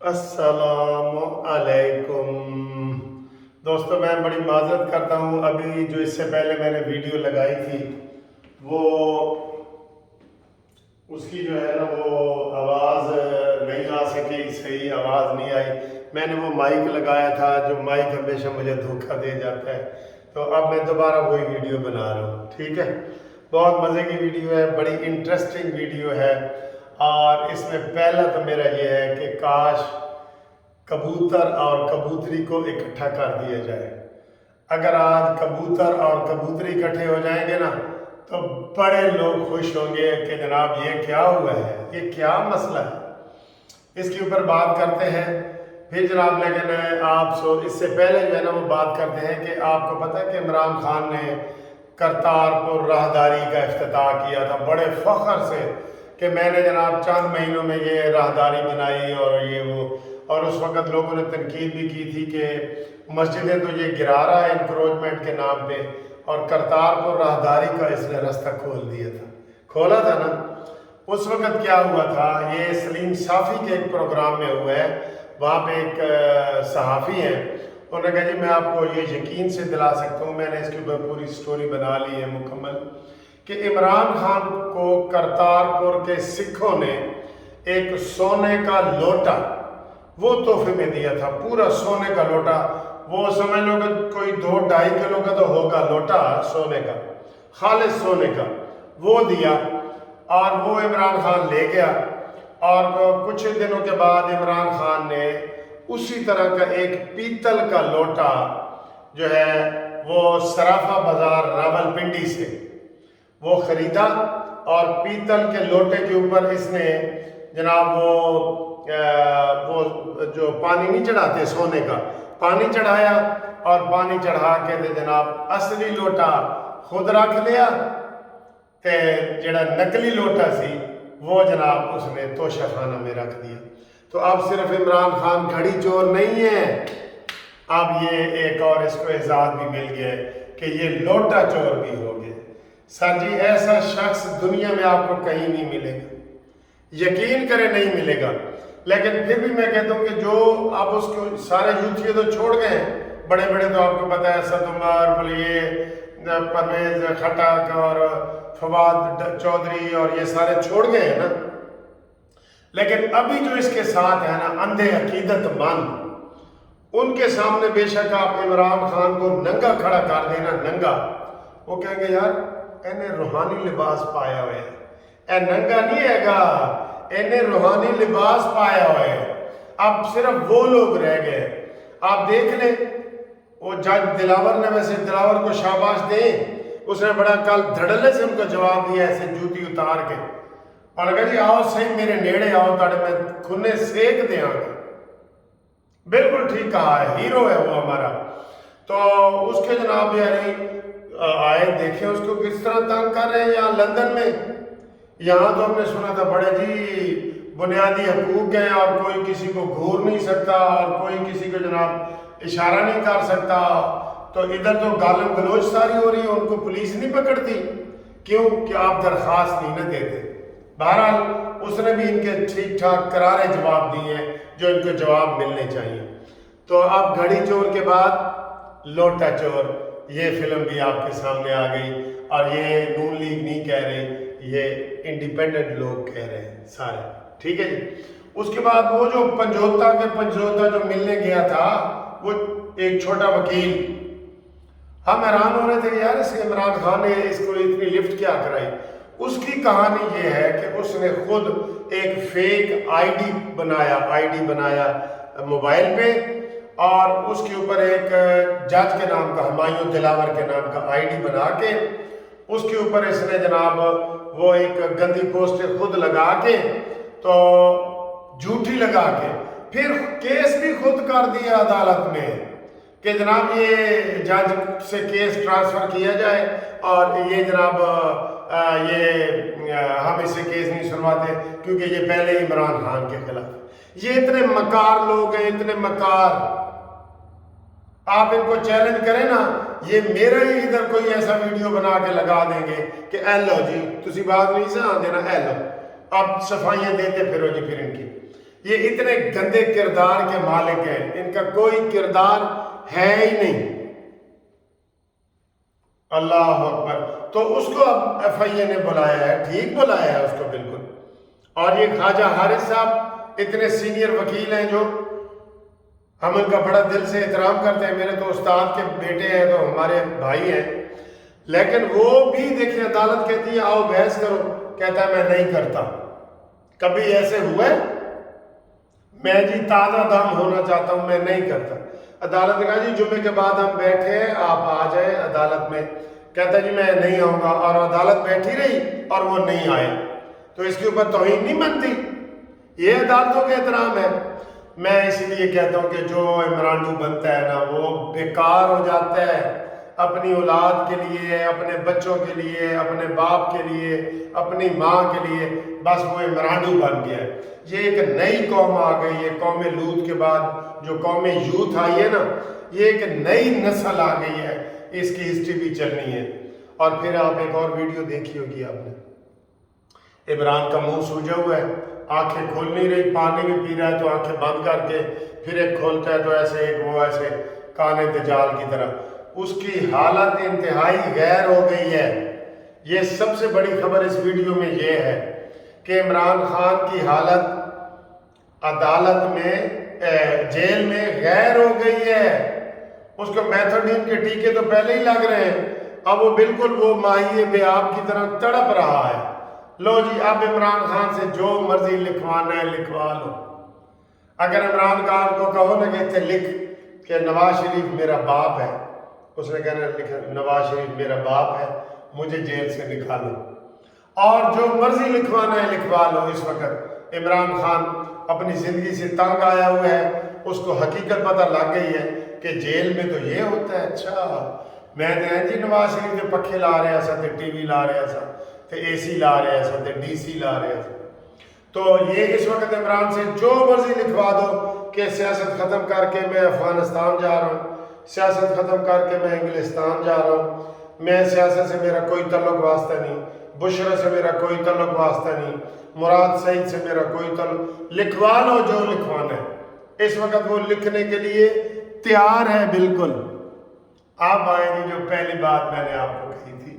السلام علیکم دوستوں، میں بڑی معذرت کرتا ہوں. ابھی جو اس سے پہلے میں نے ویڈیو لگائی تھی وہ اس کی جو ہے نا وہ آواز نہیں آ سکی، صحیح آواز نہیں آئی. میں نے وہ مائک لگایا تھا، جو مائک ہمیشہ مجھے دھوکہ دے جاتا ہے، تو اب میں دوبارہ وہی ویڈیو بنا رہا ہوں. ٹھیک ہے، بہت مزے کی ویڈیو ہے، بڑی انٹرسٹنگ ویڈیو ہے. اور اس میں پہلا تو میرا یہ ہے کہ کاش کبوتر اور کبوتری کو اکٹھا کر دیا جائے. اگر آج کبوتر اور کبوتری اکٹھے ہو جائیں گے نا تو بڑے لوگ خوش ہوں گے کہ جناب یہ کیا ہوا ہے، یہ کیا مسئلہ ہے. اس کے اوپر بات کرتے ہیں پھر جناب. لیکن اس سے پہلے جو ہے نا وہ بات کرتے ہیں کہ آپ کو پتہ ہے کہ عمران خان نے کرتارپور راہداری کا افتتاح کیا تھا بڑے فخر سے کہ میں نے جناب چند مہینوں میں یہ راہداری بنائی اور یہ وہ. اور اس وقت لوگوں نے تنقید بھی کی تھی کہ مسجدیں تو یہ گرا رہا ہے انکروچمنٹ کے نام پہ، اور کرتارپور راہداری کا اس نے راستہ کھولا تھا نا. اس وقت کیا ہوا تھا، یہ سلیم صافی کے ایک پروگرام میں ہوا ہے. وہاں پہ ایک صحافی ہیں، انہوں نے کہا جی میں آپ کو یہ یقین سے دلا سکتا ہوں، میں نے اس کے اوپر پوری سٹوری بنا لی ہے مکمل، کہ عمران خان کو کرتارپور کے سکھوں نے ایک سونے کا لوٹا وہ تحفے میں دیا تھا. پورا سونے کا لوٹا، وہ سمجھ لو کہ کوئی 2-2.5 کلو کا تو ہوگا لوٹا سونے کا، خالص سونے کا، وہ دیا. اور وہ عمران خان لے گیا. اور کچھ دنوں کے بعد عمران خان نے اسی طرح کا ایک پیتل کا لوٹا جو ہے وہ صرافہ بازار راولپنڈی سے وہ خریدا، اور پیتل کے لوٹے کے اوپر اس نے جناب وہ جو پانی نہیں چڑھاتے سونے کا، پانی چڑھایا. اور پانی چڑھا کے جناب اصلی لوٹا خود رکھ لیا، تے جڑا نقلی لوٹا سی وہ جناب اس نے توشہ خانہ میں رکھ دیا. تو اب صرف عمران خان گھڑی چور نہیں ہے، اب یہ ایک اور اس کو اعزاز بھی مل گیا کہ یہ لوٹا چور بھی ہو گئے. سر جی ایسا شخص دنیا میں آپ کو کہیں نہیں ملے گا، یقین کریں نہیں ملے گا. لیکن پھر بھی میں کہتا ہوں کہ جو اب اس کو سارے یوتھی تو چھوڑ گئے ہیں، بڑے بڑے تو آپ کو پتہ ہے اسد عمر، پرویز خٹک اور فواد چودھری اور یہ سارے چھوڑ گئے ہیں نا. لیکن ابھی جو اس کے ساتھ ہے نا اندھے عقیدت مند، ان کے سامنے بے شک آپ عمران خان کو ننگا کھڑا کر دینا، ننگا، وہ کہیں گے یار انہیں روحانی لباس پایا ہوئے ہے، اے ننگا نہیں ہے گا، انہیں روحانی لباس پایا ہوئے ہے. اب صرف وہ لوگ رہ گئے. آپ دیکھ لیں وہ جج دلاور نے، ویسے دلاور کو شاباش دیں، اس نے بڑا کل دھڑلے سے ان کو جواب دیا ایسے جوتی اتار کے، اور کہا جی آؤ صحیح میرے نیڑے آؤ تاڑے میں کھنے سیک دیں آگے. بالکل ٹھیک کہا ہے، ہیرو ہے وہ ہمارا. تو اس کے جناب یعنی آئے دیکھیں اس کو کس طرح تنگ کر رہے ہیں. یہاں لندن میں، یہاں تو ہم نے سنا تھا بڑے جی بنیادی حقوق ہیں اور کوئی کسی کو گھور نہیں سکتا اور کوئی کسی کو جناب اشارہ نہیں کر سکتا. تو ادھر تو گالم گلوچ ساری ہو رہی ہے، ان کو پولیس نہیں پکڑتی. کیوں کہ آپ درخواست نہیں نہ دیتے. بہرحال اس نے بھی ان کے ٹھیک ٹھاک کرارے جواب دیے ہیں جو ان کو جواب ملنے چاہیے. تو اب گھڑی چور کے بعد لوٹا چور، یہ فلم بھی آپ کے سامنے آ گئی. اور یہ نون لیگ نہیں کہہ رہے، یہ انڈیپینڈنٹ لوگ کہہ رہے ہیں سارے. ٹھیک ہے جی. اس کے بعد وہ جو پنجوتا جو ملنے گیا تھا، وہ ایک چھوٹا وکیل، ہم حیران ہو رہے تھے کہ یار اس عمران خان نے اس کو اتنی لفٹ کیا کرائی. اس کی کہانی یہ ہے کہ اس نے خود ایک فیک آئی ڈی بنایا موبائل پہ، اور اس کے اوپر ایک جج کے نام کا، ہمایوں دلاور کے نام کا آئی ڈی بنا کے اس کے اوپر اس نے جناب وہ ایک گندی پوسٹ خود لگا کے، تو جھوٹی لگا کے پھر کیس بھی خود کر دیا عدالت میں کہ جناب یہ جج سے کیس ٹرانسفر کیا جائے، اور یہ جناب ہم اسے کیس نہیں سنواتے کیونکہ یہ پہلے ہی عمران خان کے خلاف. یہ اتنے مکار لوگ ہیں، اتنے مکار. آپ ان کو چیلنج کریں نا، یہ میرا ہی ادھر کوئی ایسا ویڈیو بنا کے لگا دیں گے کہ اے لو جی تسی بات نہیں سے آن دینا، اے لو اب صفائیاں دیتے پھرو جی پھر ان کی. یہ اتنے گندے کردار کے مالک ہیں، ان کا کوئی کردار ہے ہی نہیں۔ اللہ اکبر۔ تو اس کو اب ایف آئی اے نے بلایا ہے، ٹھیک بلایا ہے اس کو بالکل۔ اور یہ خواجہ حارث صاحب اتنے سینئر وکیل ہیں جو ہم ان کا بڑا دل سے احترام کرتے ہیں، میرے تو استاد کے بیٹے ہیں تو ہمارے بھائی ہیں، لیکن وہ بھی دیکھیں عدالت کہتی ہے آؤ بحث کرو، کہتا ہے میں نہیں کرتا۔ کبھی ایسے ہوئے میں جی تازہ دم ہونا چاہتا ہوں، میں نہیں کرتا۔ عدالت نے کہا جی جمعے کے بعد ہم بیٹھے ہیں، آپ آ جائیں عدالت میں، کہتا جی میں نہیں آؤں گا، اور عدالت بیٹھی رہی اور وہ نہیں آئے۔ تو اس کے اوپر توہین نہیں بنتی؟ یہ عدالتوں کا احترام ہے۔ میں اسی لیے کہتا ہوں کہ جو عمرانڈو بنتا ہے نا وہ بیکار ہو جاتا ہے، اپنی اولاد کے لیے، اپنے بچوں کے لیے، اپنے باپ کے لیے، اپنی ماں کے لیے، بس وہ عمرانڈو بن گیا ہے۔ یہ ایک نئی قوم آ گئی ہے، قوم لوط کے بعد جو قوم یوتھ آئی ہے نا، یہ ایک نئی نسل آ گئی ہے، اس کی ہسٹری بھی چلنی ہے۔ اور پھر آپ ایک اور ویڈیو دیکھی ہوگی آپ نے، عمران کا منہ سوجا ہوا ہے، آنکھیں کھول نہیں رہی، پانی بھی پی رہا ہے تو آنکھیں بند کر کے پھر ایک کھولتا ہے تو ایسے ایک وہ ایسے کانے دجال کی طرح، اس کی حالت انتہائی غیر ہو گئی ہے۔ یہ سب سے بڑی خبر اس ویڈیو میں یہ ہے کہ عمران خان کی حالت عدالت میں جیل میں غیر ہو گئی ہے۔ اس کو میتھوڈین کے ٹیکے تو پہلے ہی لگ رہے ہیں، اب وہ بالکل وہ ماہی بے آب کی طرح تڑپ رہا ہے۔ لو جی اب عمران خان سے جو مرضی لکھوانا ہے لکھوا لو۔ اگر عمران خان کو کہو نا کہ لکھ کہ نواز شریف میرا باپ ہے، اس نے کہنا لکھا نواز شریف میرا باپ ہے، مجھے جیل سے نکالو، اور جو مرضی لکھوانا ہے لکھوا لو۔ اس وقت عمران خان اپنی زندگی سے تنگ آیا ہوا ہے، اس کو حقیقت پتہ لگ گئی ہے کہ جیل میں تو یہ ہوتا ہے۔ اچھا میں نے جی نواز شریف کے پکھے لا رہا سا تے ٹی وی لا رہا سا تے اے سی لا رہا سا تے ڈی سی لا رہا سا، تو یہ اس وقت عمران سے جو مرضی لکھوا دو کہ سیاست ختم کر کے میں افغانستان جا رہا ہوں، سیاست ختم کر کے میں انگلستان جا رہا ہوں، میں سیاست سے میرا کوئی تعلق واسطہ نہیں، بشرا سے میرا کوئی تعلق واسطہ نہیں، مراد سعید سے میرا کوئی تعلق، لکھوا لو جو لکھوانا ہے۔ اس وقت وہ لکھنے کے لیے تیار ہے بالکل۔ آپ آئیں گی جو پہلی بات میں نے آپ کو کہی تھی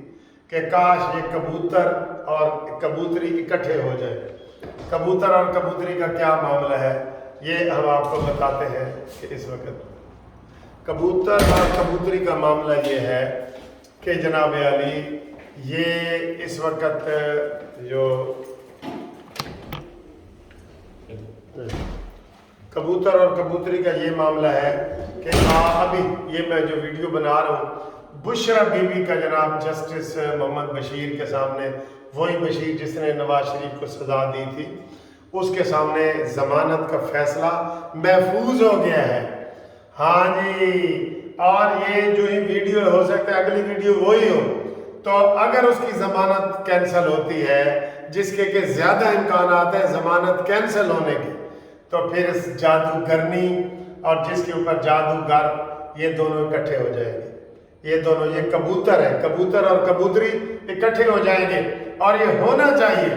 کہ کاش یہ کبوتر اور کبوتری اکٹھے ہو جائیں۔ کبوتر اور کبوتری کا کیا معاملہ ہے یہ ہم آپ کو بتاتے ہیں کہ اس وقت کبوتر اور کبوتری کا معاملہ یہ ہے کہ جناب علی یہ اس وقت جو کبوتر اور کبوتری کا یہ معاملہ ہے کہ ابھی یہ میں جو ویڈیو بنا رہا ہوں بشرا بی بی کا جناب جسٹس محمد بشیر کے سامنے، وہی بشیر جس نے نواز شریف کو سزا دی تھی، اس کے سامنے ضمانت کا فیصلہ محفوظ ہو گیا ہے۔ ہاں جی، اور یہ جو ہی ویڈیو ہو سکتا ہے اگلی ویڈیو وہی ہو، تو اگر اس کی ضمانت کینسل ہوتی ہے، جس کے کہ زیادہ امکانات ہیں ضمانت کینسل ہونے کے، تو پھر اس جادوگرنی اور جس کے اوپر جادوگر یہ دونوں اکٹھے ہو جائیں گے۔ یہ دونوں، یہ کبوتر ہے، کبوتر اور کبوتری اکٹھے ہو جائیں گے، اور یہ ہونا چاہیے۔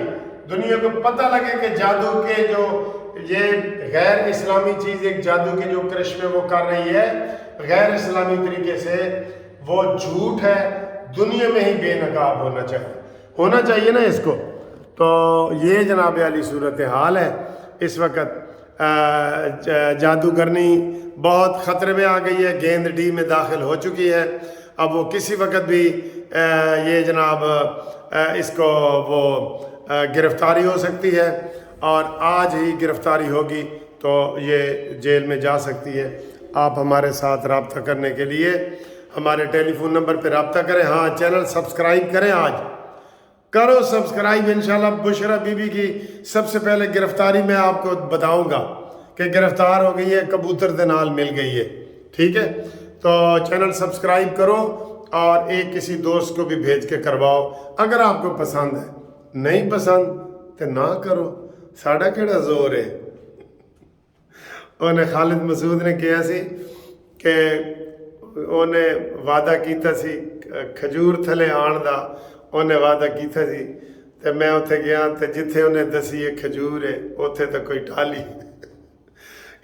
دنیا کو پتہ لگے کہ جادو کے جو یہ غیر اسلامی چیز ایک جادو کے جو کرشمے وہ کر رہی ہے غیر اسلامی طریقے سے، وہ جھوٹ ہے، دنیا میں ہی بے نقاب ہونا چاہیے نا اس کو۔ تو یہ جناب علی صورتحال ہے اس وقت۔ جادوگرنی بہت خطرے میں آ گئی ہے، گیند ڈی میں داخل ہو چکی ہے، اب وہ کسی وقت بھی یہ جناب اس کو وہ گرفتاری ہو سکتی ہے، اور آج ہی گرفتاری ہوگی تو یہ جیل میں جا سکتی ہے۔ آپ ہمارے ساتھ رابطہ کرنے کے لیے ہمارے ٹیلی فون نمبر پہ رابطہ کریں۔ ہاں چینل سبسکرائب کریں، آج کرو سبسکرائب۔ انشاءاللہ بشرا بی بی کی سب سے پہلے گرفتاری میں آپ کو بتاؤں گا کہ گرفتار ہو گئی ہے، کبوتر دے نال مل گئی ہے، ٹھیک ہے؟ تو چینل سبسکرائب کرو اور ایک کسی دوست کو بھی بھیج کے کرواؤ اگر آپ کو پسند ہے۔ نہیں پسند تو نہ کرو، ساڑا کیڑا زور ہے۔ انہیں خالد مسعود نے کہا سی کہ انہیں وعدہ کیتا سی کھجور تھلے آن دا، انہیں وعدہ کیتا سی تے میں اتھے گیا تے جتھے انہیں دسی یہ کھجور ہے اتھے تو کوئی ٹالی